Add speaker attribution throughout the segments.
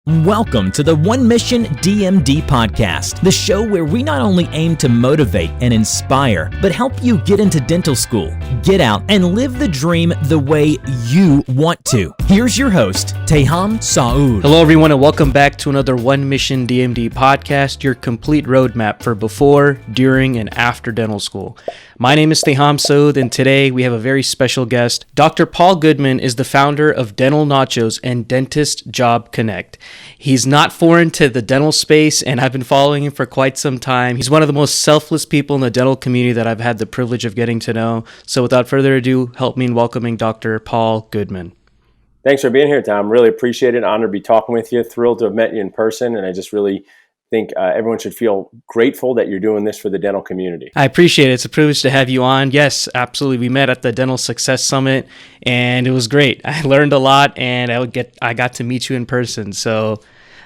Speaker 1: Welcome to the One Mission DMD podcast, the show where we not only aim to motivate and inspire, but help you get into dental school, get out, and live the dream the way you want to. Here's your host, Teham Saud.
Speaker 2: Hello, everyone, and welcome back to another One Mission DMD podcast, your complete roadmap for before, during, and after dental school. My name is Teham Saud, and today we have a very special guest. Dr. Paul Goodman is the founder of Dental Nachos and Dentist Job Connect. He's not foreign to the dental space, and I've been following him for quite some time. He's one of the most selfless people in the dental community that I've had the privilege of getting to know. So without further ado, help me in welcoming Dr. Paul Goodman.
Speaker 3: Thanks for being here, Tom. Really appreciate it. Honored to be talking with you. Thrilled to have met you in person, and I just really think everyone should feel grateful that you're doing this for the dental community.
Speaker 2: I appreciate it. It's a privilege to have you on. Yes, absolutely. We met at the Dental Success Summit, and it was great. I learned a lot, and I got to meet you in person. So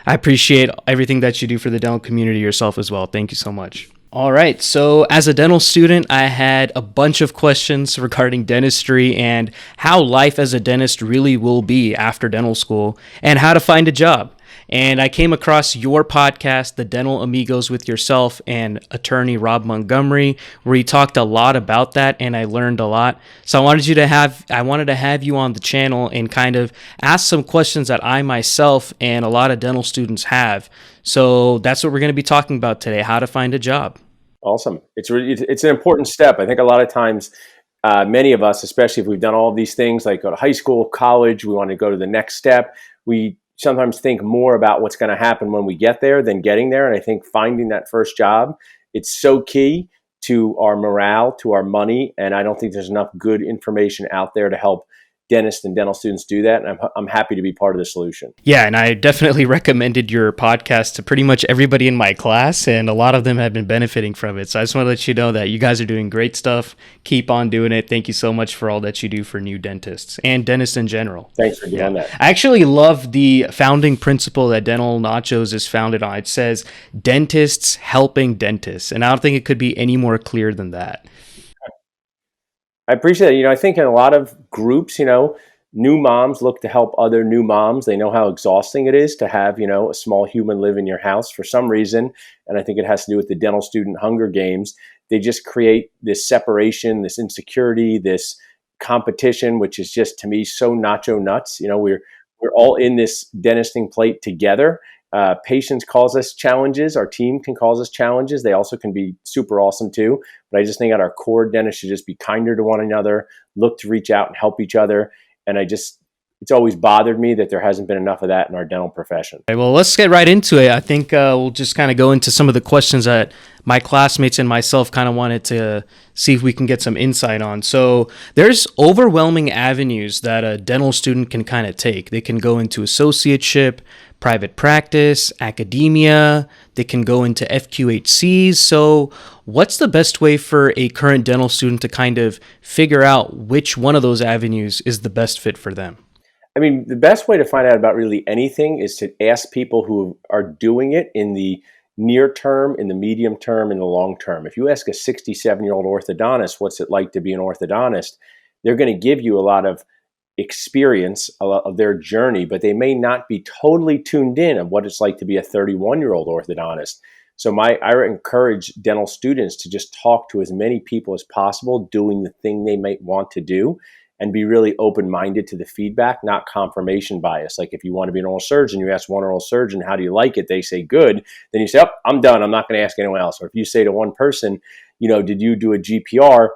Speaker 2: I appreciate everything that you do for the dental community yourself as well. Thank you so much. All right. So as a dental student, I had a bunch of questions regarding dentistry and how life as a dentist really will be after dental school and how to find a job. And I came across your podcast, The Dental Amigos with yourself and attorney Rob Montgomery, where you talked a lot about that, and I learned a lot. So I wanted to have you on the channel and kind of ask some questions that I myself and a lot of dental students have. So that's what we're going to be talking about today, how to find a job.
Speaker 3: Awesome. It's an important step. I think a lot of times, many of us, especially if we've done all of these things, like go to high school, college, we want to go to the next step. We sometimes think more about what's going to happen when we get there than getting there. And I think finding that first job, it's so key to our morale, to our money. And I don't think there's enough good information out there to help dentists and dental students do that. And I'm happy to be part of the solution.
Speaker 2: Yeah, and I definitely recommended your podcast to pretty much everybody in my class, and a lot of them have been benefiting from it. So I just want to let you know that you guys are doing great stuff. Keep on doing it. Thank you so much for all that you do for new dentists and dentists in general.
Speaker 3: Thanks for doing that.
Speaker 2: I actually love the founding principle that Dental Nachos is founded on. It says, dentists helping dentists. And I don't think it could be any more clear than that.
Speaker 3: I appreciate it. I think in a lot of groups, new moms look to help other new moms. They know how exhausting it is to have, a small human live in your house for some reason. And I think it has to do with the dental student hunger games. They just create this separation, this insecurity, this competition, which is just, to me, so nacho nuts. We're all in this dentisting plate together. Patients cause us challenges. Our team can cause us challenges. They also can be super awesome too. But I just think at our core, dentists should just be kinder to one another, look to reach out and help each other. And it's always bothered me that there hasn't been enough of that in our dental profession.
Speaker 2: Okay, well, let's get right into it. I think we'll just kind of go into some of the questions that my classmates and myself kind of wanted to see if we can get some insight on. So there's overwhelming avenues that a dental student can kind of take. They can go into associateship, private practice, academia. They can go into FQHCs. So what's the best way for a current dental student to kind of figure out which one of those avenues is the best fit for them?
Speaker 3: I mean, the best way to find out about really anything is to ask people who are doing it in the near term, in the medium term, in the long term. If you ask a 67-year-old orthodontist, what's it like to be an orthodontist, they're going to give you a lot of experience, a lot of their journey, but they may not be totally tuned in of what it's like to be a 31-year-old orthodontist. So I encourage dental students to just talk to as many people as possible doing the thing they might want to do, and be really open-minded to the feedback, not confirmation bias. Like if you want to be an oral surgeon, you ask one oral surgeon, how do you like it? They say good. Then you say, oh, I'm done. I'm not going to ask anyone else. Or if you say to one person, did you do a GPR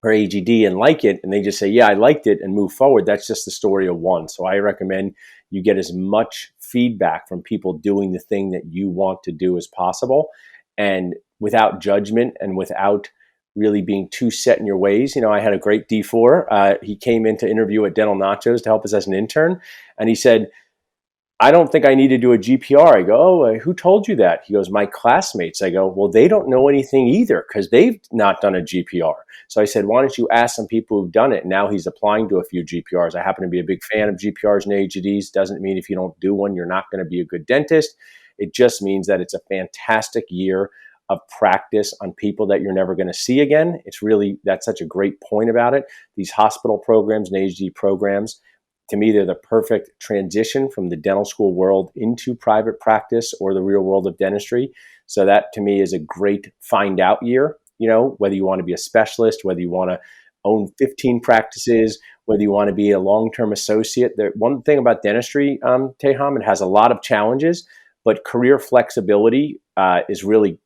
Speaker 3: or AGD and like it? And they just say, yeah, I liked it, and move forward. That's just the story of one. So I recommend you get as much feedback from people doing the thing that you want to do as possible, and without judgment and without really being too set in your ways. I had a great D4. He came in to interview at Dental Nachos to help us as an intern. And he said, I don't think I need to do a GPR. I go, oh, who told you that? He goes, my classmates. I go, well, they don't know anything either because they've not done a GPR. So I said, why don't you ask some people who've done it? And now he's applying to a few GPRs. I happen to be a big fan of GPRs and AGDs. Doesn't mean if you don't do one, you're not going to be a good dentist. It just means that it's a fantastic year of practice on people that you're never going to see again. That's such a great point about it. These hospital programs and AGD programs, To me, they're the perfect transition from the dental school world into private practice or the real world of dentistry. So that to me is a great find out year, whether you want to be a specialist, whether you want to own 15 practices, whether you want to be a long-term associate. The one thing about dentistry, Teham, it has a lot of challenges, but career flexibility is really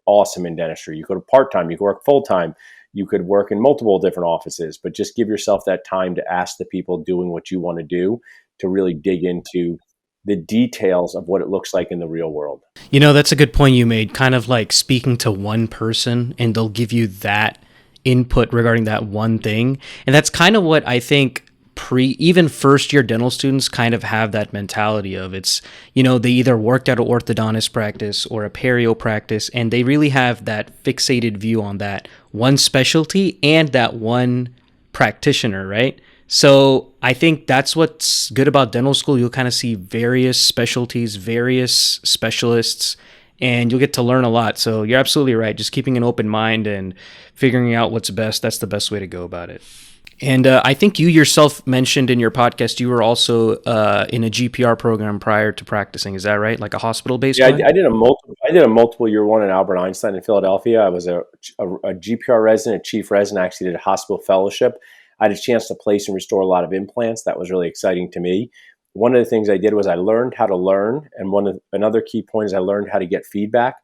Speaker 3: awesome in dentistry. You go to part-time, you can work full-time, you could work in multiple different offices, but just give yourself that time to ask the people doing what you want to do to really dig into the details of what it looks like in the real world.
Speaker 2: That's a good point you made, kind of like speaking to one person and they'll give you that input regarding that one thing. And that's kind of what I think even first year dental students kind of have that mentality of it's, they either worked at an orthodontist practice or a perio practice, and they really have that fixated view on that one specialty and that one practitioner, right? So I think that's what's good about dental school. You'll kind of see various specialties, various specialists, and you'll get to learn a lot. So you're absolutely right. Just keeping an open mind and figuring out what's best, that's the best way to go about it. And I think you yourself mentioned in your podcast you were also in a GPR program prior to practicing. Is that right? Like a hospital-based one?
Speaker 3: I did a multiple year one at Albert Einstein in Philadelphia. I was a GPR resident, a chief resident. I actually did a hospital fellowship. I had a chance to place and restore a lot of implants. That was really exciting to me. One of the things I did was I learned how to learn, and another key point is I learned how to get feedback.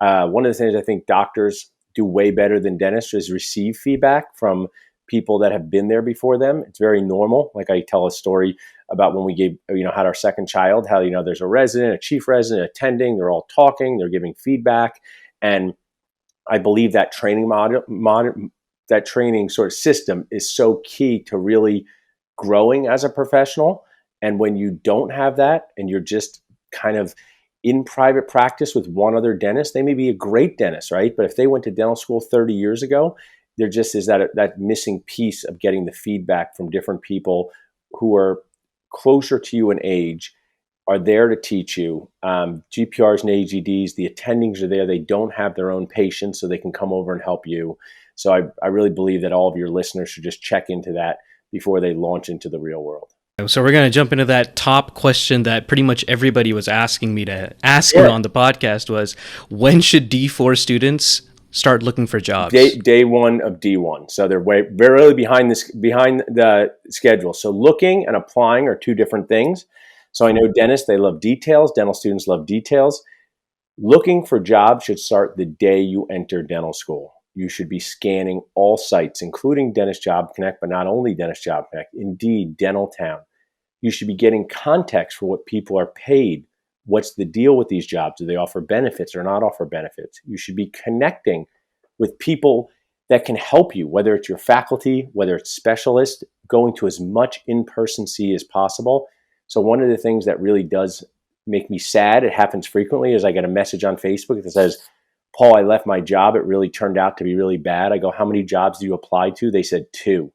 Speaker 3: One of the things I think doctors do way better than dentists is receive feedback from people that have been there before them. It's very normal. Like I tell a story about when we had our second child, how, there's a resident, a chief resident, attending, they're all talking, they're giving feedback. And I believe that training that training sort of system is so key to really growing as a professional. And when you don't have that and you're just kind of in private practice with one other dentist, they may be a great dentist, right? But if they went to dental school 30 years ago, there just is that missing piece of getting the feedback from different people who are closer to you in age, are there to teach you. GPRs and AGDs, the attendings are there. They don't have their own patients, so they can come over and help you. So I really believe that all of your listeners should just check into that before they launch into the real world.
Speaker 2: So we're going to jump into that top question that pretty much everybody was asking me to ask you on the podcast was, when should D4 students start looking for jobs?
Speaker 3: Day one of D1. So they're very early behind the schedule. So looking and applying are two different things. So I know dentists, they love details. Dental students love details. Looking for jobs should start the day you enter dental school. You should be scanning all sites, including Dentist Job Connect, but not only Dentist Job Connect, Indeed, Dental Town. You should be getting context for what people are paid. What's the deal with these jobs? Do they offer benefits or not offer benefits? You should be connecting with people that can help you, whether it's your faculty, whether it's specialists, going to as much in-person see as possible. So one of the things that really does make me sad, it happens frequently, is I get a message on Facebook that says, Paul, I left my job. It really turned out to be really bad. I go, how many jobs do you apply to? They said 2.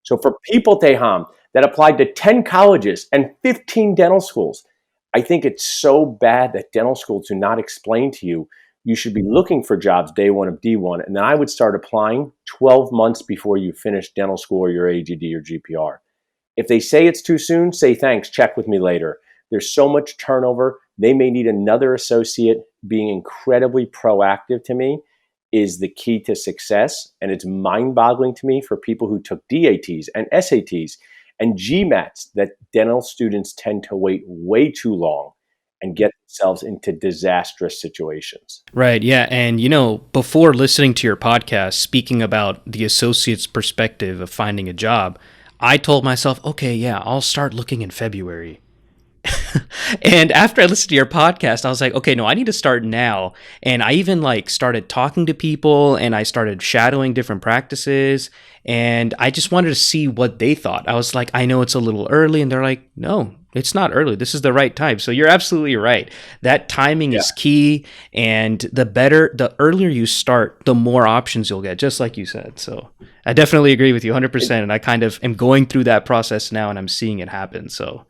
Speaker 3: So for people, Teham, that applied to 10 colleges and 15 dental schools, I think it's so bad that dental schools do not explain to you, you should be looking for jobs day one of D1. And then I would start applying 12 months before you finish dental school or your AGD or GPR. If they say it's too soon, say thanks, check with me later. There's so much turnover. They may need another associate. Being incredibly proactive to me is the key to success. And it's mind-boggling to me for people who took DATs and SATs and GMATs that dental students tend to wait way too long and get themselves into disastrous situations.
Speaker 2: Right. Yeah. And, before listening to your podcast, speaking about the associate's perspective of finding a job, I told myself, okay, yeah, I'll start looking in February. And after I listened to your podcast, I was like, okay, no, I need to start now. And I even started talking to people and I started shadowing different practices. And I just wanted to see what they thought. I was like, I know it's a little early. And they're like, no, it's not early. This is the right time. So you're absolutely right. That timing is key. And the earlier you start, the more options you'll get, just like you said. So I definitely agree with you 100%. And I kind of am going through that process now and I'm seeing it happen. So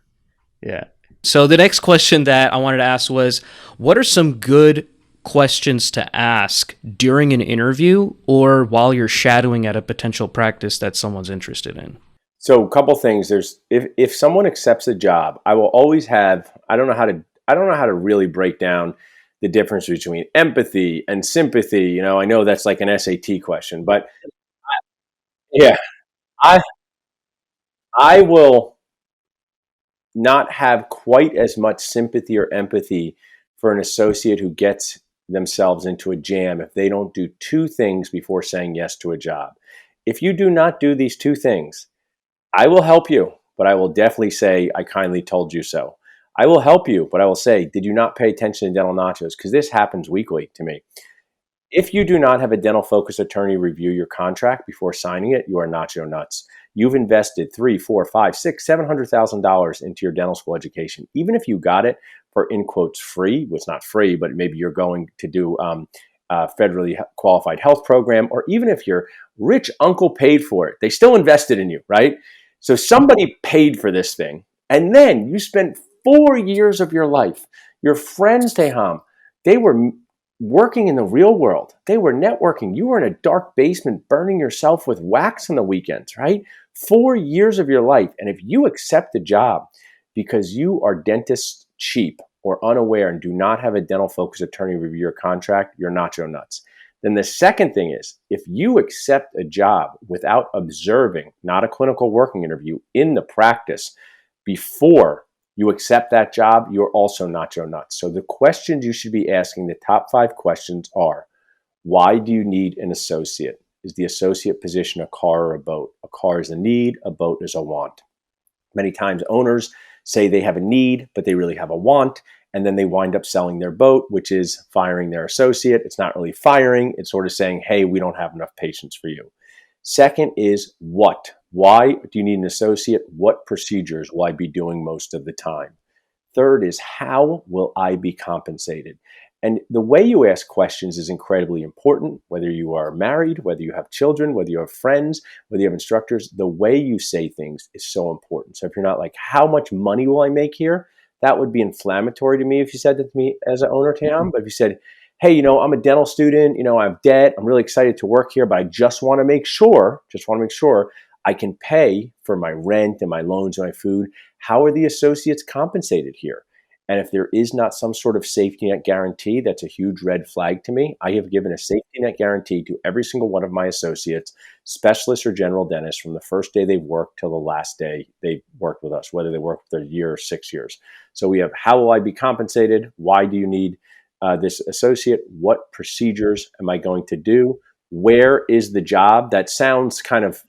Speaker 2: yeah. So the next question that I wanted to ask was, what are some good questions to ask during an interview or while you're shadowing at a potential practice that someone's interested in?
Speaker 3: So a couple things. There's if someone accepts a job, I will always have. I don't know how to really break down the difference between empathy and sympathy. I know that's like an SAT question, but yeah, I I will not have quite as much sympathy or empathy for an associate who gets themselves into a jam if they don't do two things before saying yes to a job. If you do not do these two things, I will help you, but I will definitely say, I kindly told you so. I will help you, but I will say, did you not pay attention to dental nachos? Because this happens weekly to me. If you do not have a dental focus attorney review your contract before signing it, you are nacho nuts. You've invested three, four, five, six, $700,000 into your dental school education. Even if you got it for in quotes free, well, it's not free, but maybe you're going to do a federally qualified health program, or even if your rich uncle paid for it, they still invested in you, right? So somebody paid for this thing, and then you spent 4 years of your life. Your friends, Teham, they were working in the real world. They were networking. You were in a dark basement burning yourself with wax on the weekends, right? 4 years of your life. And if you accept a job because you are dentist cheap or unaware and do not have a dental focus attorney review your contract, you're nacho nuts. Then the second thing is, if you accept a job without observing, not a clinical working interview, in the practice before you accept that job, you're also nacho nuts. So the questions you should be asking, the top 5 questions are, why do you need an associate? Is the associate position a car or a boat? A car is a need, a boat is a want. Many times owners say they have a need, but they really have a want, and then they wind up selling their boat, which is firing their associate. It's not really firing, it's sort of saying, hey, we don't have enough patience for you. Second is what? Why do you need an associate? What procedures will I be doing most of the time? Third is, how will I be compensated? And the way you ask questions is incredibly important, whether you are married, whether you have children, whether you have friends, whether you have instructors. The way you say things is so important. So if you're not like, how much money will I make here? That would be inflammatory to me if you said that to me as an owner, Tam. But if you said, hey, I'm a dental student, I have debt, I'm really excited to work here, but I just want to make sure, I can pay for my rent and my loans and my food. How are the associates compensated here? And if there is not some sort of safety net guarantee, that's a huge red flag to me. I have given a safety net guarantee to every single one of my associates, specialists or general dentists, from the first day they've worked till the last day they worked with us, whether they worked for a year or 6 years. So we have, how will I be compensated? Why do you need this associate? What procedures am I going to do? Where is the job? That sounds kind of,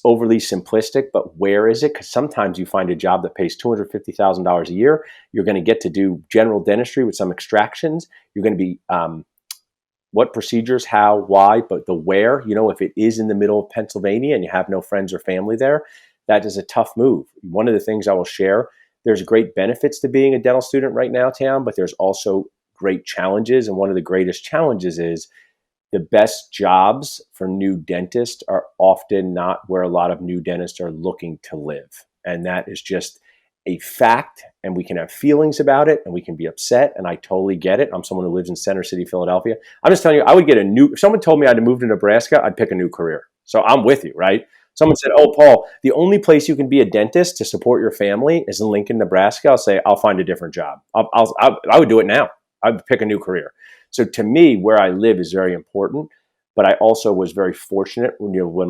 Speaker 3: overly simplistic, but where is it? Because sometimes you find a job that pays $250,000 a year. You're going to get to do general dentistry with some extractions. You're going to be what procedures, how, why, but the where. If it is in the middle of Pennsylvania and you have no friends or family there, that is a tough move. One of the things I will share, there's great benefits to being a dental student right now, Tam, but there's also great challenges. And one of the greatest challenges is the best jobs for new dentists are often not where a lot of new dentists are looking to live. And that is just a fact. And we can have feelings about it and we can be upset. And I totally get it. I'm someone who lives in Center City, Philadelphia. I'm just telling you, I would get if someone told me I had to move to Nebraska, I'd pick a new career. So I'm with you, right? Someone said, oh, Paul, the only place you can be a dentist to support your family is in Lincoln, Nebraska. I'll say, I'll find a different job. I would do it now. I'd pick a new career. So to me, where I live is very important. But I also was very fortunate when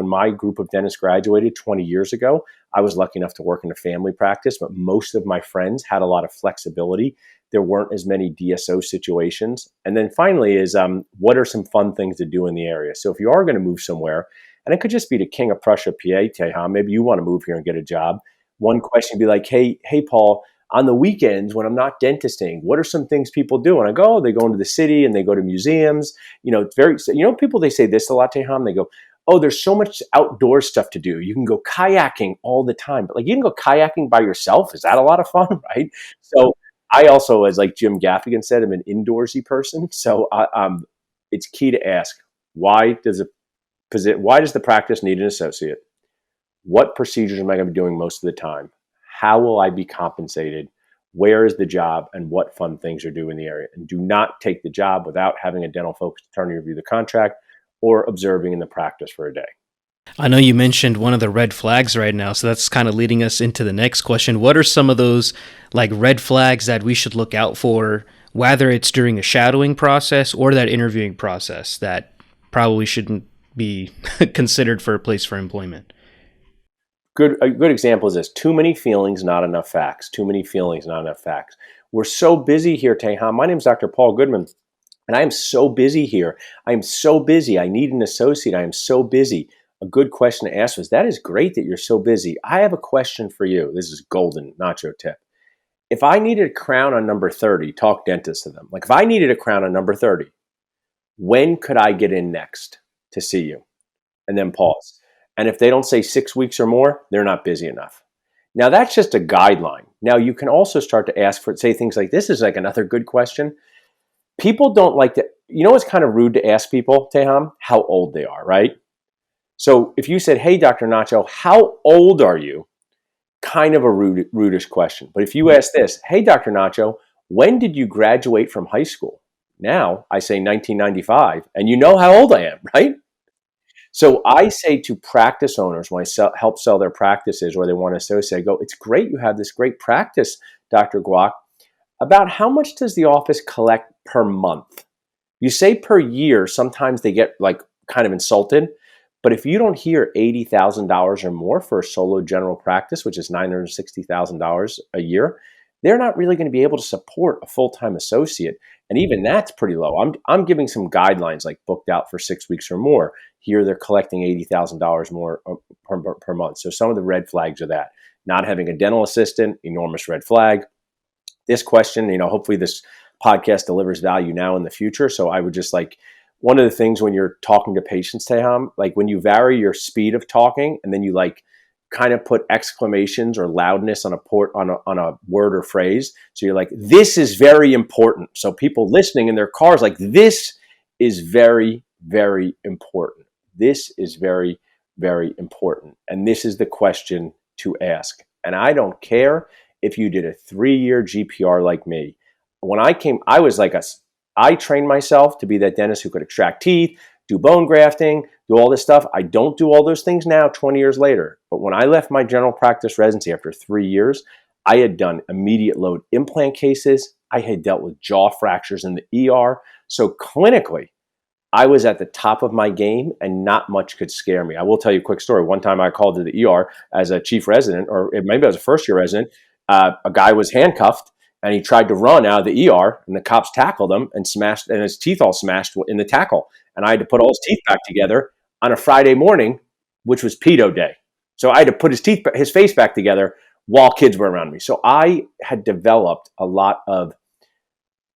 Speaker 3: my group of dentists graduated 20 years ago. I was lucky enough to work in a family practice, but most of my friends had a lot of flexibility. There weren't as many DSO situations. And then finally is, what are some fun things to do in the area? So if you are going to move somewhere, and it could just be to King of Prussia, PA, Teham, maybe you want to move here and get a job. One question would be like, hey, Paul, on the weekends when I'm not dentisting, what are some things people do? And I go, they go into the city and they go to museums. It's very, people, they say this a lot, Teham. They go, oh, there's so much outdoor stuff to do. You can go kayaking all the time, but you can go kayaking by yourself. Is that a lot of fun, right? So I also, as like Jim Gaffigan said, I'm an indoorsy person. So it's key to ask, why does the practice need an associate? What procedures am I going to be doing most of the time? How will I be compensated? Where is the job? And what fun things are due in the area? And do not take the job without having a dental focused attorney review the contract or observing in the practice for a day.
Speaker 2: I know you mentioned one of the red flags right now, so that's kind of leading us into the next question. What are some of those like red flags that we should look out for, whether it's during a shadowing process or that interviewing process, that probably shouldn't be considered for a place for employment?
Speaker 3: A good example is this: too many feelings, not enough facts. Too many feelings, not enough facts. We're so busy here, Tehan. My name is Dr. Paul Goodman, and I am so busy here. I am so busy. I need an associate. I am so busy. A good question to ask was, that is great that you're so busy. I have a question for you. This is golden nacho tip. If I needed a crown on number 30, talk dentist to them. Like, if I needed a crown on number 30, when could I get in next to see you? And then pause. And if they don't say 6 weeks or more, they're not busy enough. Now, that's just a guideline. Now, you can also start to ask for, say things like, this is like another good question. People don't like to, it's kind of rude to ask people, Teham, how old they are, right? So if you said, hey, Dr. Nacho, how old are you? Kind of a rudish question. But if you ask this, hey, Dr. Nacho, when did you graduate from high school? Now I say 1995, and you know how old I am, right? So I say to practice owners when I help sell their practices or they want to associate, I go, it's great you have this great practice, Dr. Guac. About how much does the office collect per month? You say per year, sometimes they get like kind of insulted. But if you don't hear $80,000 or more for a solo general practice, which is $960,000 a year, they're not really going to be able to support a full-time associate. And even that's pretty low. I'm giving some guidelines like booked out for 6 weeks or more. Here they're collecting $80,000 more per month. So some of the red flags are that. Not having a dental assistant, enormous red flag. This question, hopefully this podcast delivers value now in the future. So I would just like, one of the things when you're talking to patients, Teham, like when you vary your speed of talking and then you like kind of put exclamations or loudness on a word or phrase. So you're like, this is very important. So people listening in their cars, like, this is very, very important. This is very, very important. And this is the question to ask. And I don't care if you did a 3-year GPR like me. When I came, I trained myself to be that dentist who could extract teeth, do bone grafting, do all this stuff. I don't do all those things now, 20 years later. But when I left my general practice residency after 3 years, I had done immediate load implant cases. I had dealt with jaw fractures in the ER. So clinically, I was at the top of my game and not much could scare me. I will tell you a quick story. One time I called to the ER as a chief resident, or maybe I was a first-year resident. A guy was handcuffed and he tried to run out of the ER, and the cops tackled him and smashed, and his teeth all smashed in the tackle. And I had to put all his teeth back together on a Friday morning, which was pedo day. So I had to put his face back together while kids were around me. So I had developed a lot of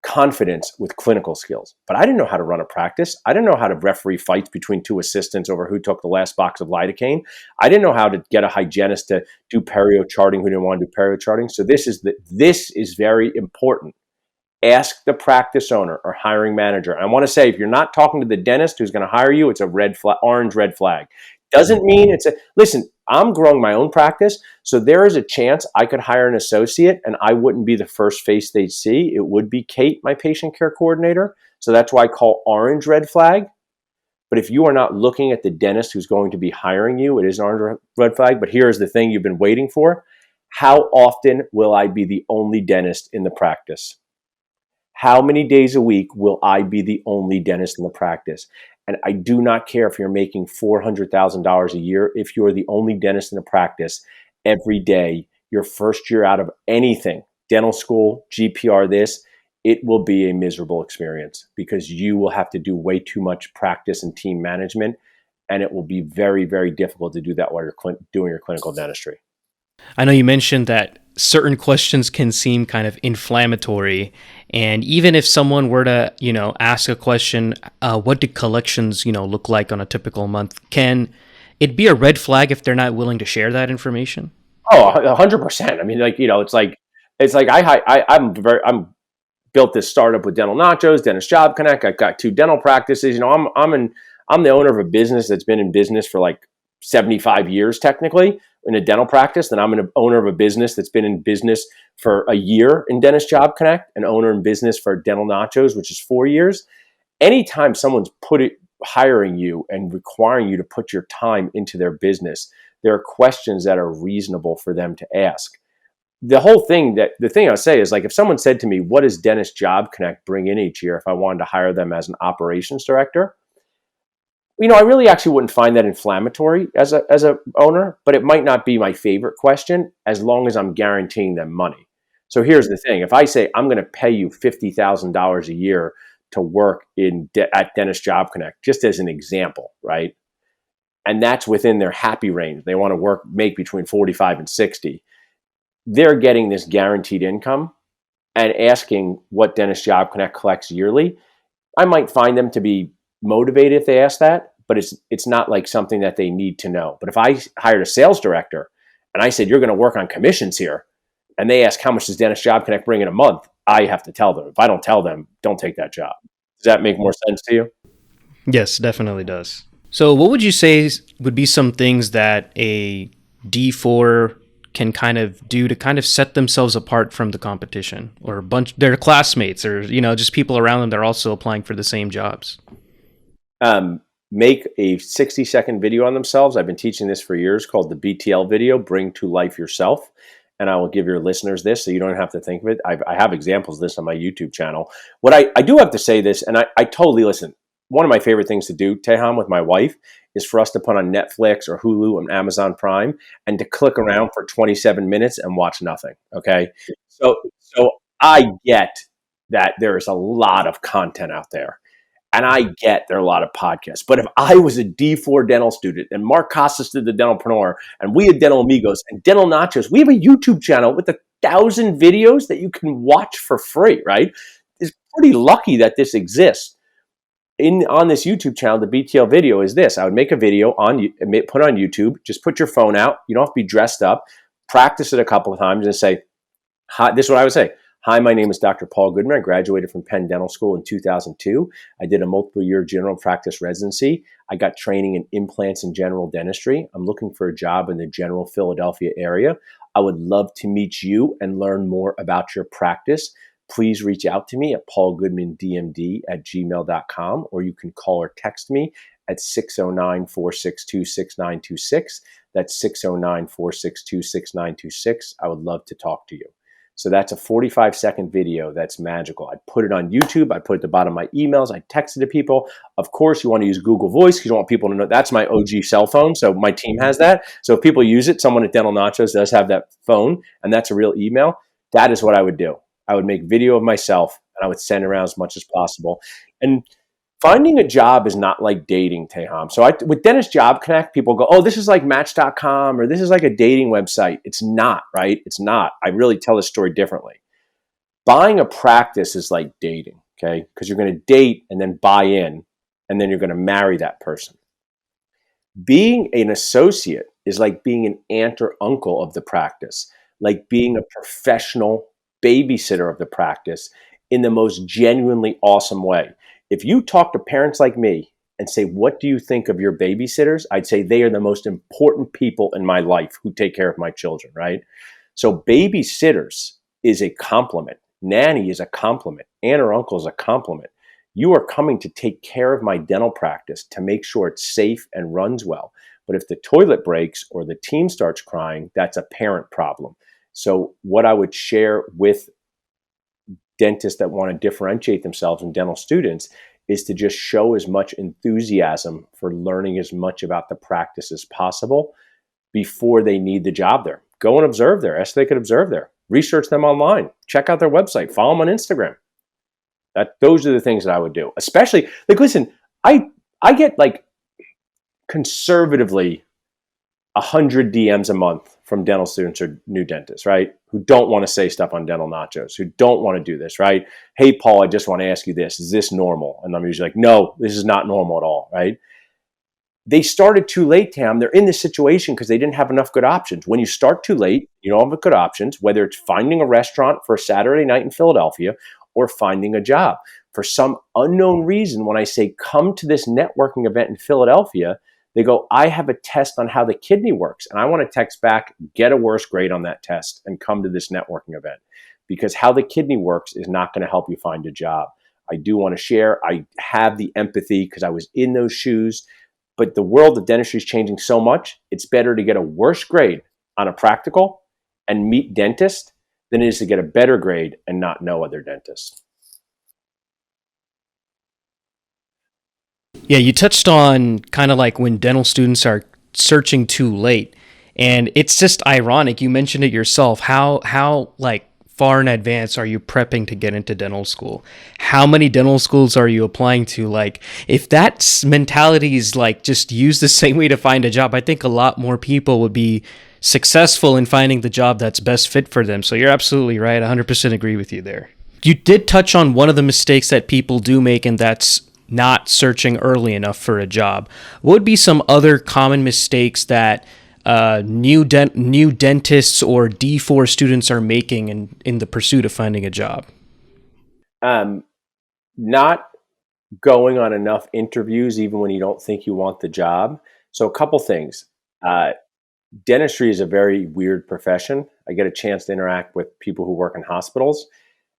Speaker 3: confidence with clinical skills, but I didn't know how to run a practice. I didn't know how to referee fights between two assistants over who took the last box of lidocaine. I didn't know how to get a hygienist to do perio charting who didn't want to do perio charting. So this is very important. Ask the practice owner or hiring manager. And I want to say, if you're not talking to the dentist who's going to hire you, it's a orange red flag. Doesn't mean listen, I'm growing my own practice, so there is a chance I could hire an associate and I wouldn't be the first face they'd see. It would be Kate, my patient care coordinator. So that's why I call orange red flag. But if you are not looking at the dentist who's going to be hiring you, it is an orange red flag. But here's the thing you've been waiting for. How often will I be the only dentist in the practice? How many days a week will I be the only dentist in the practice? And I do not care if you're making $400,000 a year. If you're the only dentist in the practice every day, your first year out of anything, dental school, GPR, it will be a miserable experience because you will have to do way too much practice and team management. And it will be very, very difficult to do that while you're doing your clinical dentistry.
Speaker 2: I know you mentioned that certain questions can seem kind of inflammatory. And even if someone were to, ask a question, what do collections, look like on a typical month? Can it be a red flag if they're not willing to share that information?
Speaker 3: Oh, 100%. I mean, I'm built this startup with Dental Nachos, Dentist Job Connect. I've got 2 dental practices. I'm the owner of a business that's been in business for like 75 years technically in a dental practice. Then I'm an owner of a business that's been in business for a year in Dentist Job Connect, an owner in business for Dental Nachos, which is 4 years. Anytime someone's hiring you and requiring you to put your time into their business, there are questions that are reasonable for them to ask. The thing I would say is, like, if someone said to me, what does Dentist Job Connect bring in each year if I wanted to hire them as an operations director? I really actually wouldn't find that inflammatory as a owner, but it might not be my favorite question as long as I'm guaranteeing them money. So here's the thing. If I say I'm going to pay you $50,000 a year to work at Dentist Job Connect, just as an example, right? And that's within their happy range. They want to make between 45 and 60. They're getting this guaranteed income and asking what Dentist Job Connect collects yearly. I might find them to be motivated if they ask that, but it's not like something that they need to know. But if I hired a sales director and I said, you're going to work on commissions here, and they ask, how much does Dentist Job Connect bring in a month? I have to tell them. If I don't tell them, don't take that job. Does that make more sense to you?
Speaker 2: Yes, definitely does. So what would you say would be some things that a D4 can kind of do to kind of set themselves apart from the competition, or their classmates, or just people around them that are also applying for the same jobs?
Speaker 3: Make a 60-second video on themselves. I've been teaching this for years, called the BTL video, Bring to Life Yourself. And I will give your listeners this so you don't have to think of it. I have examples of this on my YouTube channel. What I do have to say this, and I totally listen. One of my favorite things to do, Tehan, with my wife, is for us to put on Netflix or Hulu and Amazon Prime and to click around for 27 minutes and watch nothing. Okay. So I get that there is a lot of content out there. And I get there are a lot of podcasts. But if I was a D4 dental student and Mark Costas did the Dentalpreneur and we had Dental Amigos and Dental Nachos, we have a YouTube channel with 1,000 videos that you can watch for free, right? It's pretty lucky that this exists. On this YouTube channel, the BTL video is this. I would make a video put on YouTube. Just put your phone out. You don't have to be dressed up. Practice it a couple of times and say, hi, this is what I would say. Hi, my name is Dr. Paul Goodman. I graduated from Penn Dental School in 2002. I did a multiple-year general practice residency. I got training in implants and general dentistry. I'm looking for a job in the general Philadelphia area. I would love to meet you and learn more about your practice. Please reach out to me at paulgoodmandmd@gmail.com, or you can call or text me at 609-462-6926. That's 609-462-6926. I would love to talk to you. So that's a 45-second video that's magical. I put it on YouTube. I put it at the bottom of my emails. I text it to people. Of course, you want to use Google Voice because you don't want people to know. That's my OG cell phone, so my team has that. So if people use it, someone at Dental Nachos does have that phone, and that's a real email. That is what I would do. I would make video of myself, and I would send around as much as possible. And finding a job is not like dating, Teham. So with Dentist Job Connect, people go, oh, this is like Match.com, or this is like a dating website. It's not, right? It's not. I really tell this story differently. Buying a practice is like dating, okay? Because you're going to date and then buy in, and then you're going to marry that person. Being an associate is like being an aunt or uncle of the practice, like being a professional babysitter of the practice in the most genuinely awesome way. If you talk to parents like me and say, what do you think of your babysitters? I'd say they are the most important people in my life who take care of my children, right? So babysitters is a compliment. Nanny is a compliment. Aunt or uncle is a compliment. You are coming to take care of my dental practice to make sure it's safe and runs well. But if the toilet breaks or the team starts crying, that's a parent problem. So what I would share with dentists that want to differentiate themselves and dental students is to just show as much enthusiasm for learning as much about the practice as possible before they need the job there. Go and observe there. Ask if they could observe there. Research them online. Check out their website. Follow them on Instagram. Those are the things that I would do. Especially, like, listen, I get like conservatively 100 DMs a month from dental students or new dentists, right? Who don't want to say stuff on Dental Nachos, who don't want to do this, right? Hey, Paul, I just want to ask you this. Is this normal? And I'm usually like, no, this is not normal at all, right? They started too late, Tam. They're in this situation because they didn't have enough good options. When you start too late, you don't have good options, whether it's finding a restaurant for a Saturday night in Philadelphia or finding a job. For some unknown reason, when I say come to this networking event in Philadelphia, they go, I have a test on how the kidney works. And I want to text back, get a worse grade on that test and come to this networking event. Because how the kidney works is not going to help you find a job. I do want to share. I have the empathy because I was in those shoes. But the world of dentistry is changing so much, it's better to get a worse grade on a practical and meet dentist than it is to get a better grade and not know other dentists.
Speaker 2: Yeah, you touched on kind of like when dental students are searching too late. And it's just ironic. You mentioned it yourself. How like far in advance are you prepping to get into dental school? How many dental schools are you applying to? Like, if that mentality is like just used the same way to find a job, I think a lot more people would be successful in finding the job that's best fit for them. So you're absolutely right. 100% agree with you there. You did touch on one of the mistakes that people do make, and that's not searching early enough for a job. What would be some other common mistakes that new dentists or D4 students are making in the pursuit of finding a job?
Speaker 3: Not going on enough interviews, even when you don't think you want the job. So a couple things. Dentistry is a very weird profession. I get a chance to interact with people who work in hospitals,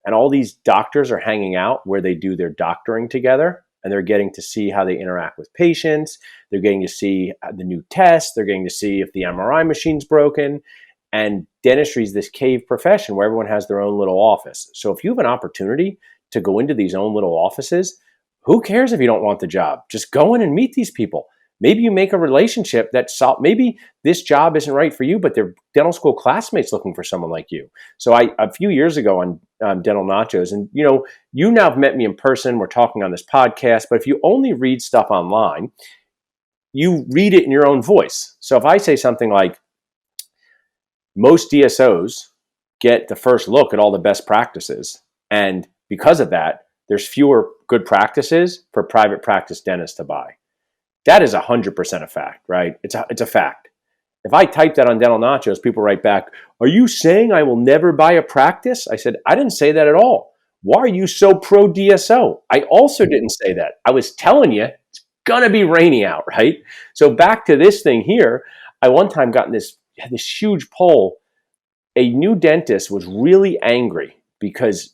Speaker 3: and all these doctors are hanging out where they do their doctoring together, and they're getting to see how they interact with patients. They're getting to see the new tests. They're getting to see if the MRI machine's broken. And dentistry is this cave profession where everyone has their own little office. So if you have an opportunity to go into these own little offices, who cares if you don't want the job? Just go in and meet these people. Maybe you make a relationship maybe this job isn't right for you, but they're dental school classmates looking for someone like you. So a few years ago on Dental Nachos, and you now have met me in person. We're talking on this podcast, but if you only read stuff online, you read it in your own voice. So if I say something like, most DSOs get the first look at all the best practices, and because of that, there's fewer good practices for private practice dentists to buy. That is 100% a fact, right? It's a fact. If I type that on Dental Nachos, people write back, "Are you saying I will never buy a practice?" I said, "I didn't say that at all. Why are you so pro DSO?" I also didn't say that. I was telling you it's gonna be rainy out, right? So back to this thing here, I one time got in this huge poll. A new dentist was really angry because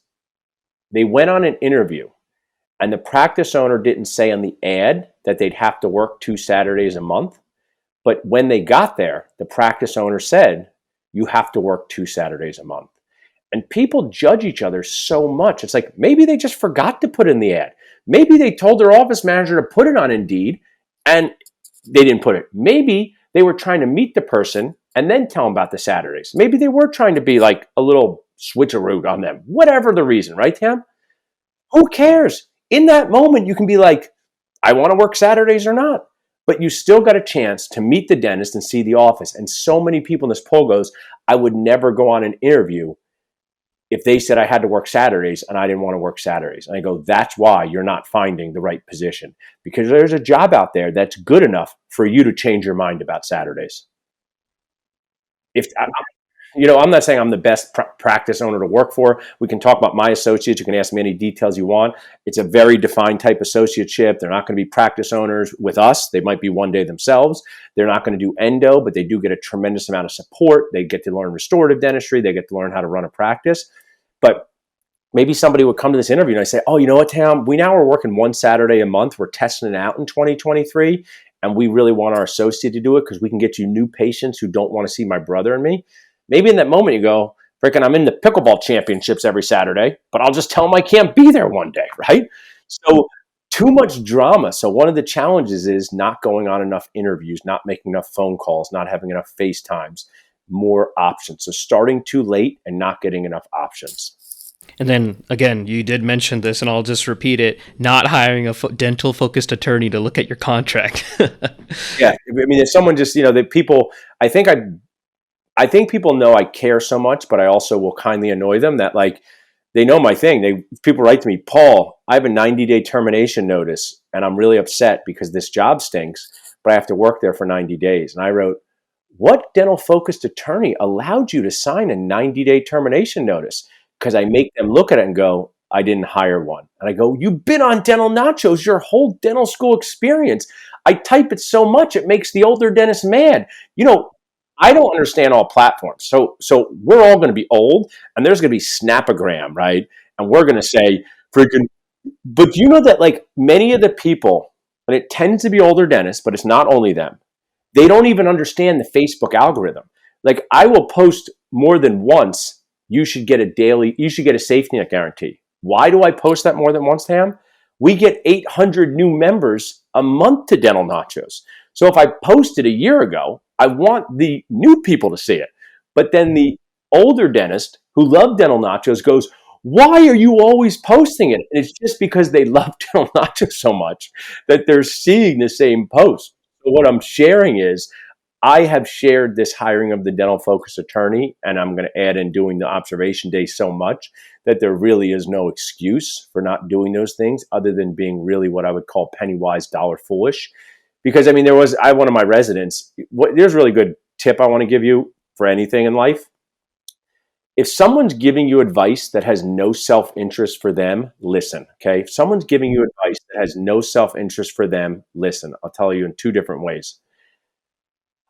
Speaker 3: they went on an interview and the practice owner didn't say on the ad that they'd have to work 2 Saturdays a month. But when they got there, the practice owner said, you have to work 2 Saturdays a month. And people judge each other so much. It's like, maybe they just forgot to put in the ad. Maybe they told their office manager to put it on Indeed and they didn't put it. Maybe they were trying to meet the person and then tell them about the Saturdays. Maybe they were trying to be like a little switcheroo on them. Whatever the reason, right, Tim? Who cares? In that moment, you can be like, I want to work Saturdays or not. But you still got a chance to meet the dentist and see the office. And so many people in this poll goes, I would never go on an interview if they said I had to work Saturdays and I didn't want to work Saturdays. And I go, that's why you're not finding the right position. Because there's a job out there that's good enough for you to change your mind about Saturdays. I'm not saying I'm the best practice owner to work for. We can talk about my associates. You can ask me any details you want. It's a very defined type associateship. They're not going to be practice owners with us. They might be one day themselves. They're not going to do endo, but they do get a tremendous amount of support. They get to learn restorative dentistry. They get to learn how to run a practice. But maybe somebody would come to this interview and I say, oh, you know what, Tam? We now are working 1 Saturday a month. We're testing it out in 2023. And we really want our associate to do it because we can get you new patients who don't want to see my brother and me. Maybe in that moment you go, freaking, I'm in the pickleball championships every Saturday, but I'll just tell them I can't be there one day, right? So too much drama. So one of the challenges is not going on enough interviews, not making enough phone calls, not having enough FaceTimes, more options. So starting too late and not getting enough options.
Speaker 2: And then again, you did mention this, and I'll just repeat it: not hiring a dental-focused attorney to look at your contract.
Speaker 3: Yeah, I mean, if someone just, that people, I think people know I care so much, but I also will kindly annoy them that they know my thing. People write to me, Paul, I have a 90-day termination notice, and I'm really upset because this job stinks, but I have to work there for 90 days. And I wrote, what dental-focused attorney allowed you to sign a 90-day termination notice? Because I make them look at it and go, I didn't hire one. And I go, you've been on Dental Nachos your whole dental school experience. I type it so much, it makes the older dentist mad. I don't understand all platforms. So we're all going to be old, and there's going to be Snapagram, right? And we're going to say, freaking, But you know that like many of the people, and it tends to be older dentists, but it's not only them, they don't even understand the Facebook algorithm. Like I will post more than once, you should get a safety net guarantee. Why do I post that more than once, Tam? We get 800 new members a month to Dental Nachos. So if I posted a year ago, I want the new people to see it. But then the older dentist who love Dental Nachos goes, why are you always posting it? And it's just because they love Dental Nachos so much that they're seeing the same post. So what I'm sharing is I have shared this hiring of the dental focus attorney, and I'm going to add in doing the observation day so much that there really is no excuse for not doing those things other than being really what I would call penny wise, dollar foolish. Because I mean, one of my residents, there's a really good tip I want to give you for anything in life. If someone's giving you advice that has no self-interest for them, listen, okay? If someone's giving you advice that has no self-interest for them, listen. I'll tell you in two different ways.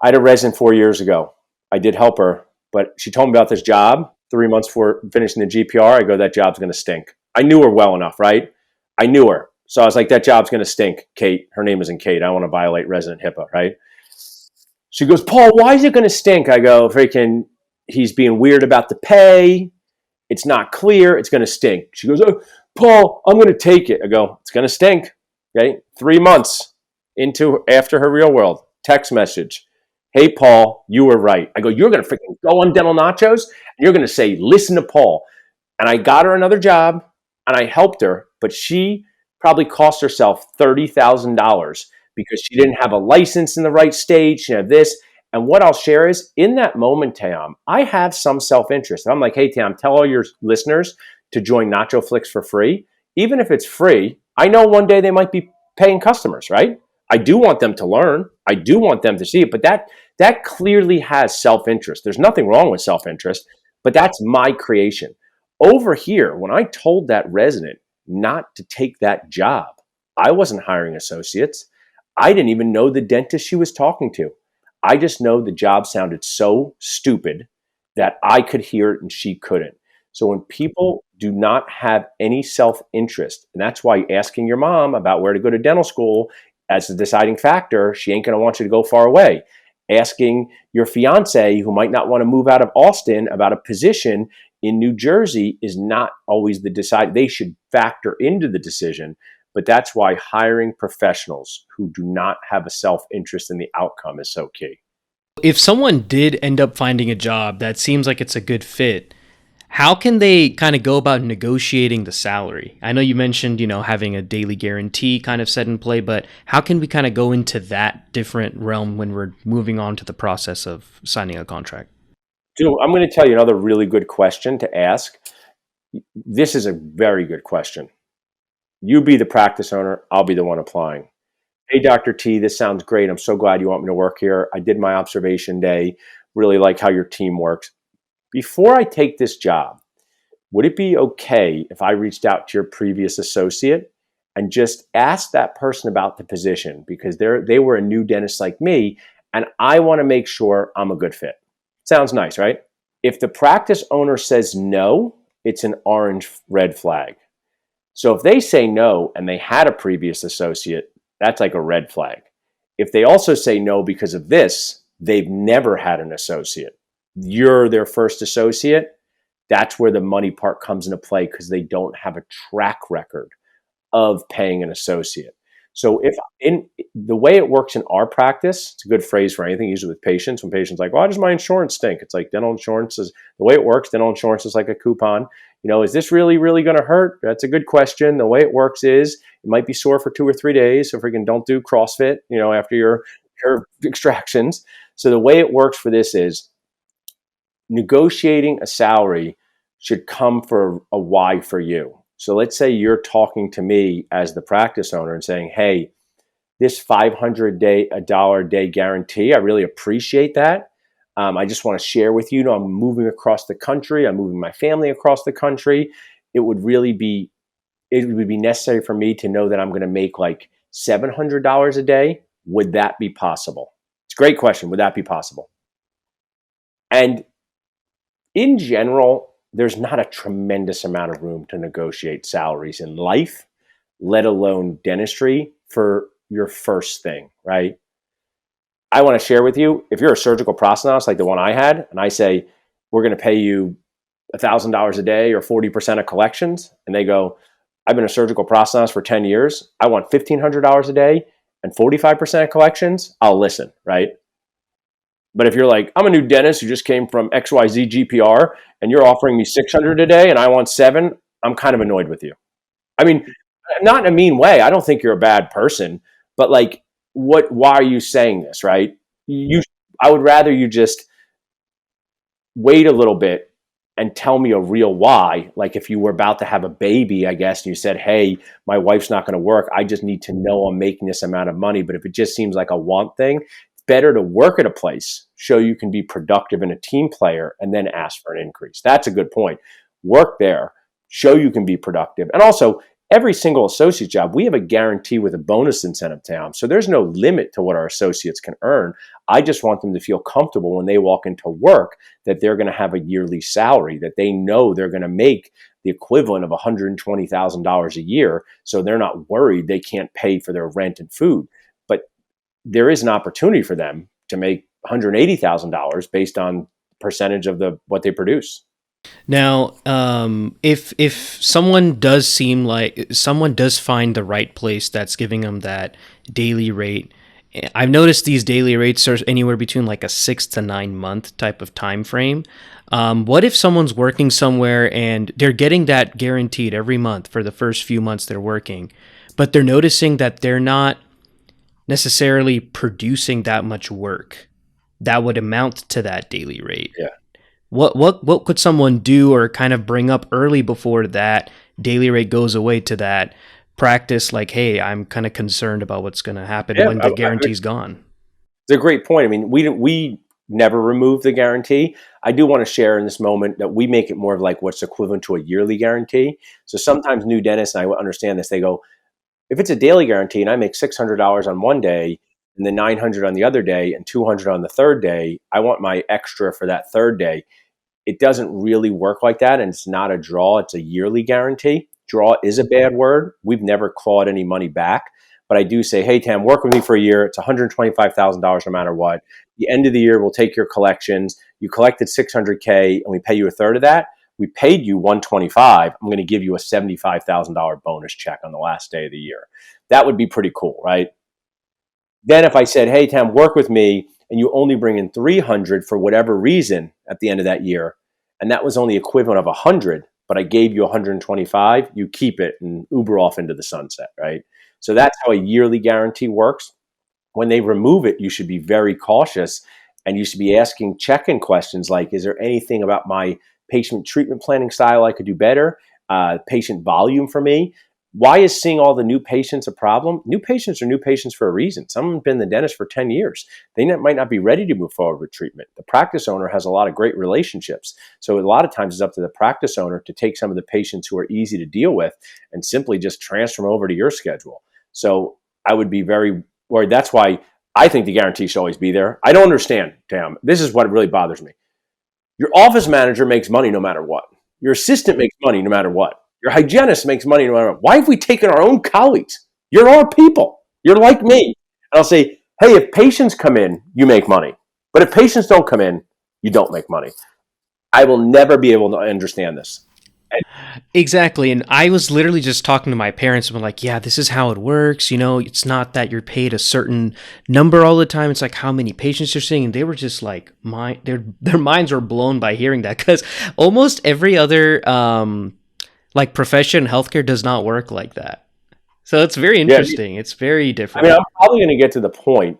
Speaker 3: I had a resident 4 years ago. I did help her, but she told me about this job 3 months before finishing the GPR. I go, that job's going to stink. I knew her well enough, right? I knew her. So I was like, that job's going to stink, Kate. Her name isn't Kate. I don't want to violate resident HIPAA, right? She goes, Paul, why is it going to stink? I go, freaking, he's being weird about the pay. It's not clear. It's going to stink. She goes, oh, Paul, I'm going to take it. I go, it's going to stink. Okay. 3 months after her real world text message. Hey, Paul, you were right. I go, you're going to freaking go on Dental Nachos and you're going to say, listen to Paul. And I got her another job and I helped her, but she probably cost herself $30,000 because she didn't have a license in the right state. She had this. And what I'll share is in that moment, Tam, I have some self-interest. And I'm like, hey, Tam, tell all your listeners to join Nacho Flix for free. Even if it's free, I know one day they might be paying customers, right? I do want them to learn. I do want them to see it, but that clearly has self-interest. There's nothing wrong with self-interest, but that's my creation. Over here, when I told that resident not to take that job, I wasn't hiring associates. I didn't even know the dentist she was talking to. I just know the job sounded so stupid that I could hear it and she couldn't. So when people do not have any self-interest, and that's why asking your mom about where to go to dental school as the deciding factor, she ain't going to want you to go far away. Asking your fiance who might not want to move out of Austin about a position in New Jersey is not always the decide. They should factor into the decision. But that's why hiring professionals who do not have a self-interest in the outcome is so key.
Speaker 2: If someone did end up finding a job that seems like it's a good fit, how can they kind of go about negotiating the salary? I know you mentioned, having a daily guarantee kind of set in play, but how can we kind of go into that different realm when we're moving on to the process of signing a contract?
Speaker 3: Dude, I'm going to tell you another really good question to ask. This is a very good question. You be the practice owner. I'll be the one applying. Hey, Dr. T, this sounds great. I'm so glad you want me to work here. I did my observation day. Really like how your team works. Before I take this job, would it be okay if I reached out to your previous associate and just asked that person about the position because they were a new dentist like me, and I want to make sure I'm a good fit? Sounds nice, right? If the practice owner says no, it's an orange red flag. So if they say no and they had a previous associate, that's like a red flag. If they also say no because of this, they've never had an associate. You're their first associate. That's where the money part comes into play because they don't have a track record of paying an associate. So if in the way it works in our practice, it's a good phrase for anything, usually with patients. When patients are like, why does my insurance stink? It's like dental insurance is the way it works. Dental insurance is like a coupon. Is this really, really going to hurt? That's a good question. The way it works is it might be sore for 2 or 3 days. So freaking don't do CrossFit, after your extractions. So the way it works for this is negotiating a salary should come for a why for you. So let's say you're talking to me as the practice owner and saying, hey, this $500 a day guarantee, I really appreciate that. I just want to share with you, I'm moving across the country. I'm moving my family across the country. It would be necessary for me to know that I'm going to make like $700 a day. Would that be possible? It's a great question. Would that be possible? And in general, there's not a tremendous amount of room to negotiate salaries in life. let alone dentistry, for your first thing, right? I want to share with you, if you're a surgical prosthodontist like the one I had, and I say, we're going to pay you $1,000 a day or 40% of collections, and they go, I've been a surgical prosthodontist for 10 years. I want $1,500 a day and 45% of collections. I'll listen, right? But if you're like, I'm a new dentist who just came from XYZ GPR and you're offering me 600 a day and I want seven, I'm kind of annoyed with you. I mean, not in a mean way. I don't think you're a bad person, but like, why are you saying this, right? I would rather you just wait a little bit and tell me a real why. Like if you were about to have a baby, I guess, and you said, hey, my wife's not going to work. I just need to know I'm making this amount of money. But if it just seems like a want thing, it's better to work at a place, show you can be productive and a team player, and then ask for an increase. That's a good point. Work there, show you can be productive. And also, every single associate job, we have a guarantee with a bonus incentive to. So there's no limit to what our associates can earn. I just want them to feel comfortable when they walk into work that they're going to have a yearly salary, that they know they're going to make the equivalent of $120,000 a year. So they're not worried they can't pay for their rent and food. But there is an opportunity for them to make $180,000 based on percentage of what they produce.
Speaker 2: Now, if someone does seem like someone does find the right place that's giving them that daily rate, I've noticed these daily rates are anywhere between like a 6 to 9 month type of time frame. What if someone's working somewhere and they're getting that guaranteed every month for the first few months they're working, but they're noticing that they're not necessarily producing that much work that would amount to that daily rate?
Speaker 3: Yeah.
Speaker 2: What could someone do or kind of bring up early before that daily rate goes away to that practice? Like, hey, I'm kind of concerned about what's going to happen when the guarantee's gone.
Speaker 3: It's a great point. I mean, we never remove the guarantee. I do want to share in this moment that we make it more of like what's equivalent to a yearly guarantee. So sometimes new dentists, and I understand this, they go, if it's a daily guarantee and I make $600 on one day and then $900 on the other day and $200 on the third day, I want my extra for that third day. It doesn't really work like that, and it's not a draw. It's a yearly guarantee. Draw is a bad word. We've never clawed any money back, but I do say, hey, Tam, work with me for a year. It's $125,000 no matter what. The end of the year, we'll take your collections. You collected $600K, and we pay you a third of that. We paid you $125. I'm going to give you a $75,000 bonus check on the last day of the year. That would be pretty cool, right? Then if I said, hey, Tam, work with me, and you only bring in 300 for whatever reason at the end of that year, and that was only equivalent of 100, but I gave you 125, you keep it and Uber off into the sunset, right? So that's how a yearly guarantee works. When they remove it, you should be very cautious, and you should be asking check-in questions like, is there anything about my patient treatment planning style I could do better? Patient volume for me? Why is seeing all the new patients a problem? New patients are new patients for a reason. Some have been in the dentist for 10 years. They might not be ready to move forward with treatment. The practice owner has a lot of great relationships. So a lot of times it's up to the practice owner to take some of the patients who are easy to deal with and simply just transfer them over to your schedule. So I would be very worried. That's why I think the guarantee should always be there. I don't understand, Tam. This is what really bothers me. Your office manager makes money no matter what. Your assistant makes money no matter what. Your hygienist makes money no matter what. Why have we taken our own colleagues? You're our people. You're like me. And I'll say, hey, if patients come in, you make money. But if patients don't come in, you don't make money. I will never be able to understand this.
Speaker 2: Exactly. And I was literally just talking to my parents and like, yeah, this is how it works. You know, it's not that you're paid a certain number all the time. It's like how many patients you're seeing. And they were just like, their minds were blown by hearing that, because almost every other like profession in healthcare does not work like that. So it's very interesting. Yeah, it's very different.
Speaker 3: I mean, I'm probably going to get to the point,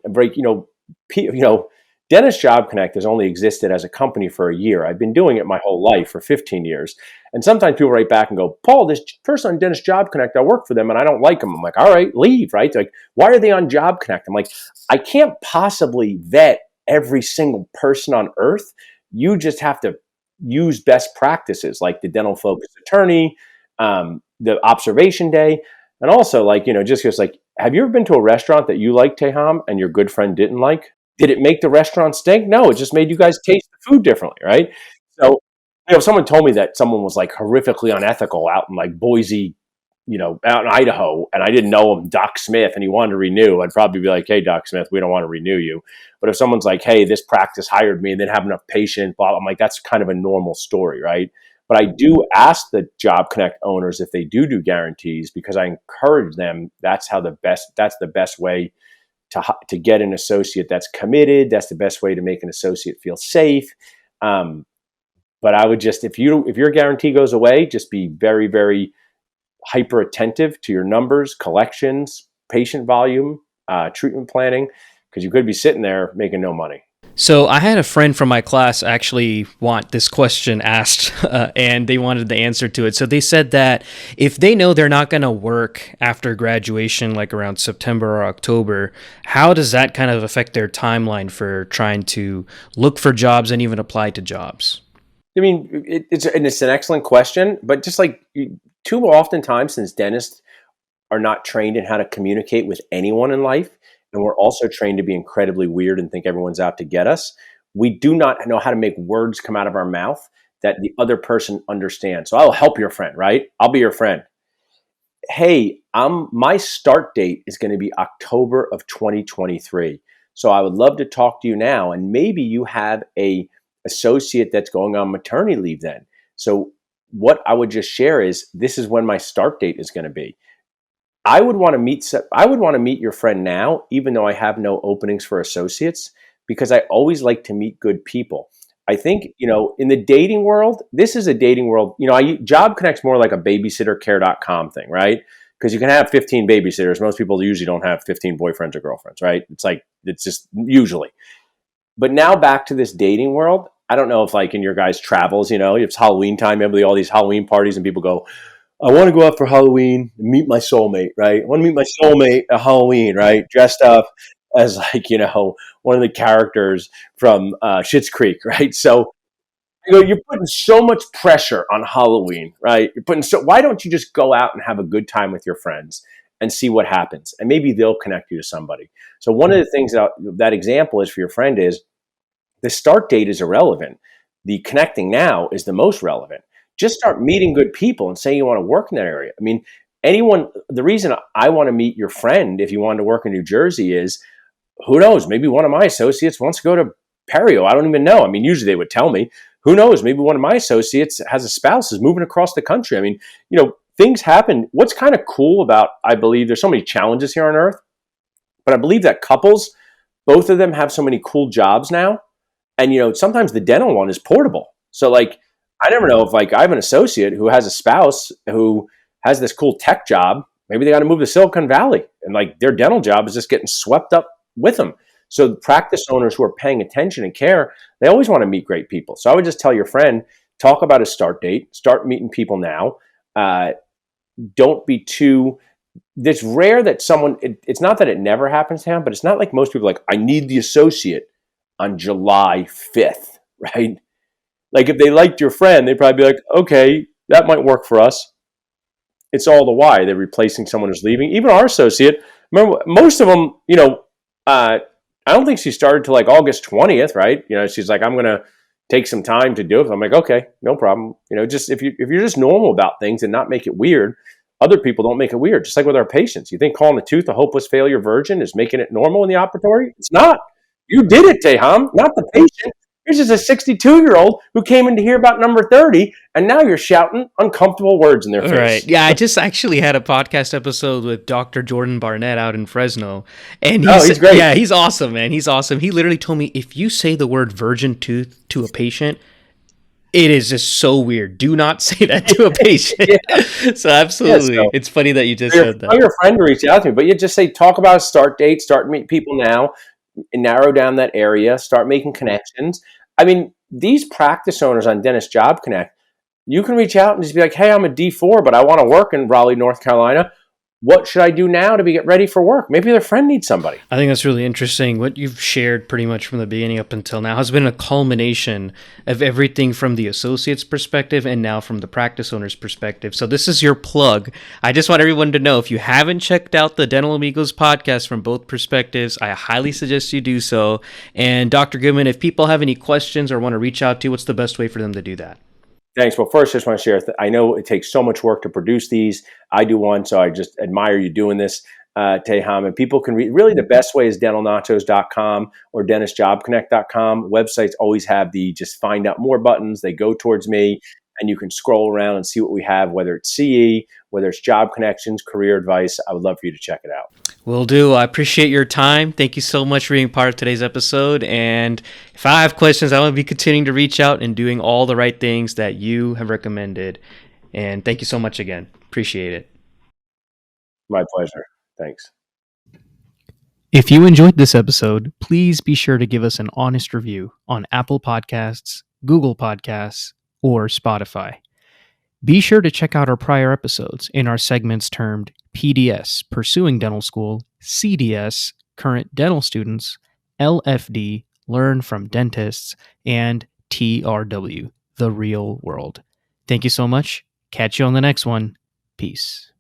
Speaker 3: Dentist Job Connect has only existed as a company for a year. I've been doing it my whole life for 15 years. And sometimes people write back and go, Paul, this person on Dentist Job Connect, I work for them and I don't like them. I'm like, all right, leave, right? They're like, why are they on Job Connect? I'm like, I can't possibly vet every single person on earth. You just have to use best practices like the dental focused attorney, the observation day. And also just because have you ever been to a restaurant that you like, Teham, and your good friend didn't like? Did it make the restaurant stink? No, it just made you guys taste the food differently, right? So, if someone told me that someone was horrifically unethical out in Boise, out in Idaho, and I didn't know him, Doc Smith, and he wanted to renew, I'd probably be like, hey, Doc Smith, we don't want to renew you. But if someone's like, hey, this practice hired me and didn't have enough patience, blah, I'm like, that's kind of a normal story, right? But I do ask the Job Connect owners if they do guarantees, because I encourage them. That's the best way to get an associate that's committed. That's the best way to make an associate feel safe. But I would just, if your guarantee goes away, just be very, very hyper attentive to your numbers, collections, patient volume, treatment planning, because you could be sitting there making no money.
Speaker 2: So I had a friend from my class actually want this question asked, and they wanted the answer to it. So they said that if they know they're not going to work after graduation, like around September or October, how does that kind of affect their timeline for trying to look for jobs and even apply to jobs?
Speaker 3: I mean, it's an excellent question, but just like too often times, since dentists are not trained in how to communicate with anyone in life, and we're also trained to be incredibly weird and think everyone's out to get us, we do not know how to make words come out of our mouth that the other person understands. So I'll help your friend, right? I'll be your friend. Hey, my start date is going to be October of 2023. So I would love to talk to you now, and maybe you have a associate that's going on maternity leave then. So what I would just share is, this is when my start date is going to be. I would want to meet your friend now, even though I have no openings for associates, because I always like to meet good people. I think, in the dating world, this is a dating world. Job Connect's more like a babysittercare.com thing, right? Because you can have 15 babysitters. Most people usually don't have 15 boyfriends or girlfriends, right? It's just usually. But now back to this dating world. I don't know if in your guys' travels, it's Halloween time, maybe all these Halloween parties, and people go, I want to go out for Halloween and meet my soulmate, right? I want to meet my soulmate at Halloween, right? Dressed up as one of the characters from Schitt's Creek, right? So you're putting so much pressure on Halloween, right? Why don't you just go out and have a good time with your friends and see what happens? And maybe they'll connect you to somebody. So one of the things that example is for your friend is, the start date is irrelevant. The connecting now is the most relevant. Just start meeting good people and say you want to work in that area. I mean, the reason I want to meet your friend if you wanted to work in New Jersey is, who knows, maybe one of my associates wants to go to Perio. I don't even know. I mean, usually they would tell me. Who knows, maybe one of my associates has a spouse, is moving across the country. I mean, things happen. What's kind of cool about, I believe there's so many challenges here on earth, but I believe that couples, both of them have so many cool jobs now. And, sometimes the dental one is portable. So I never know if I have an associate who has a spouse who has this cool tech job. Maybe they got to move to Silicon Valley, and their dental job is just getting swept up with them. So the practice owners who are paying attention and care, they always want to meet great people. So I would just tell your friend, talk about a start date, start meeting people now. Don't be too, it's rare that it's not that it never happens to him, but it's not like most people I need the associate on July 5th, right? If they liked your friend, they'd probably be like, okay, that might work for us. It's all the why. They're replacing someone who's leaving. Even our associate, remember, most of them, I don't think she started till August 20th, right? She's like, I'm going to take some time to do it. I'm like, okay, no problem. Just if you're just normal about things and not make it weird, other people don't make it weird. Just like with our patients. You think calling a tooth a hopeless failure virgin is making it normal in the operatory? It's not. You did it, Teham, not the patient. You're just a 62-year-old who came in to hear about number 30, and now you're shouting uncomfortable words in their face.
Speaker 2: Right. Yeah, I just actually had a podcast episode with Dr. Jordan Barnett out in Fresno. And
Speaker 3: he's great.
Speaker 2: Yeah, he's awesome, man. He's awesome. He literally told me, if you say the word virgin tooth to a patient, it is just so weird. Do not say that to a patient. So absolutely. Yeah, so it's funny that you just said that.
Speaker 3: Tell your friend to reach out to me, but you just say, talk about a start date, start meet people now, and narrow down that area, start making connections. I mean, these practice owners on Dentist Job Connect, you can reach out and just be like, hey, I'm a D4, but I want to work in Raleigh, North Carolina. What should I do now to get ready for work? Maybe their friend needs somebody.
Speaker 2: I think that's really interesting. What you've shared pretty much from the beginning up until now has been a culmination of everything from the associate's perspective and now from the practice owner's perspective. So this is your plug. I just want everyone to know, if you haven't checked out the Dental Amigos podcast from both perspectives, I highly suggest you do so. And Dr. Goodman, if people have any questions or want to reach out to you, what's the best way for them to do that?
Speaker 3: Thanks. Well, first, I just want to share. I know it takes so much work to produce these. I do one, so I just admire you doing this, Teham. And people can read. Really, the best way is dentalnachos.com or dentistjobconnect.com. Websites always have the just find out more buttons. They go towards me, and you can scroll around and see what we have, whether it's CE, whether it's job connections, career advice. I would love for you to check it out.
Speaker 2: Will do. I appreciate your time. Thank you so much for being part of today's episode. And if I have questions, I will be continuing to reach out and doing all the right things that you have recommended. And thank you so much again. Appreciate it.
Speaker 3: My pleasure. Thanks.
Speaker 2: If you enjoyed this episode, please be sure to give us an honest review on Apple Podcasts, Google Podcasts, or Spotify. Be sure to check out our prior episodes in our segments termed PDS, Pursuing Dental School, CDS, Current Dental Students, LFD, Learn from Dentists, and TRW, The Real World. Thank you so much. Catch you on the next one. Peace.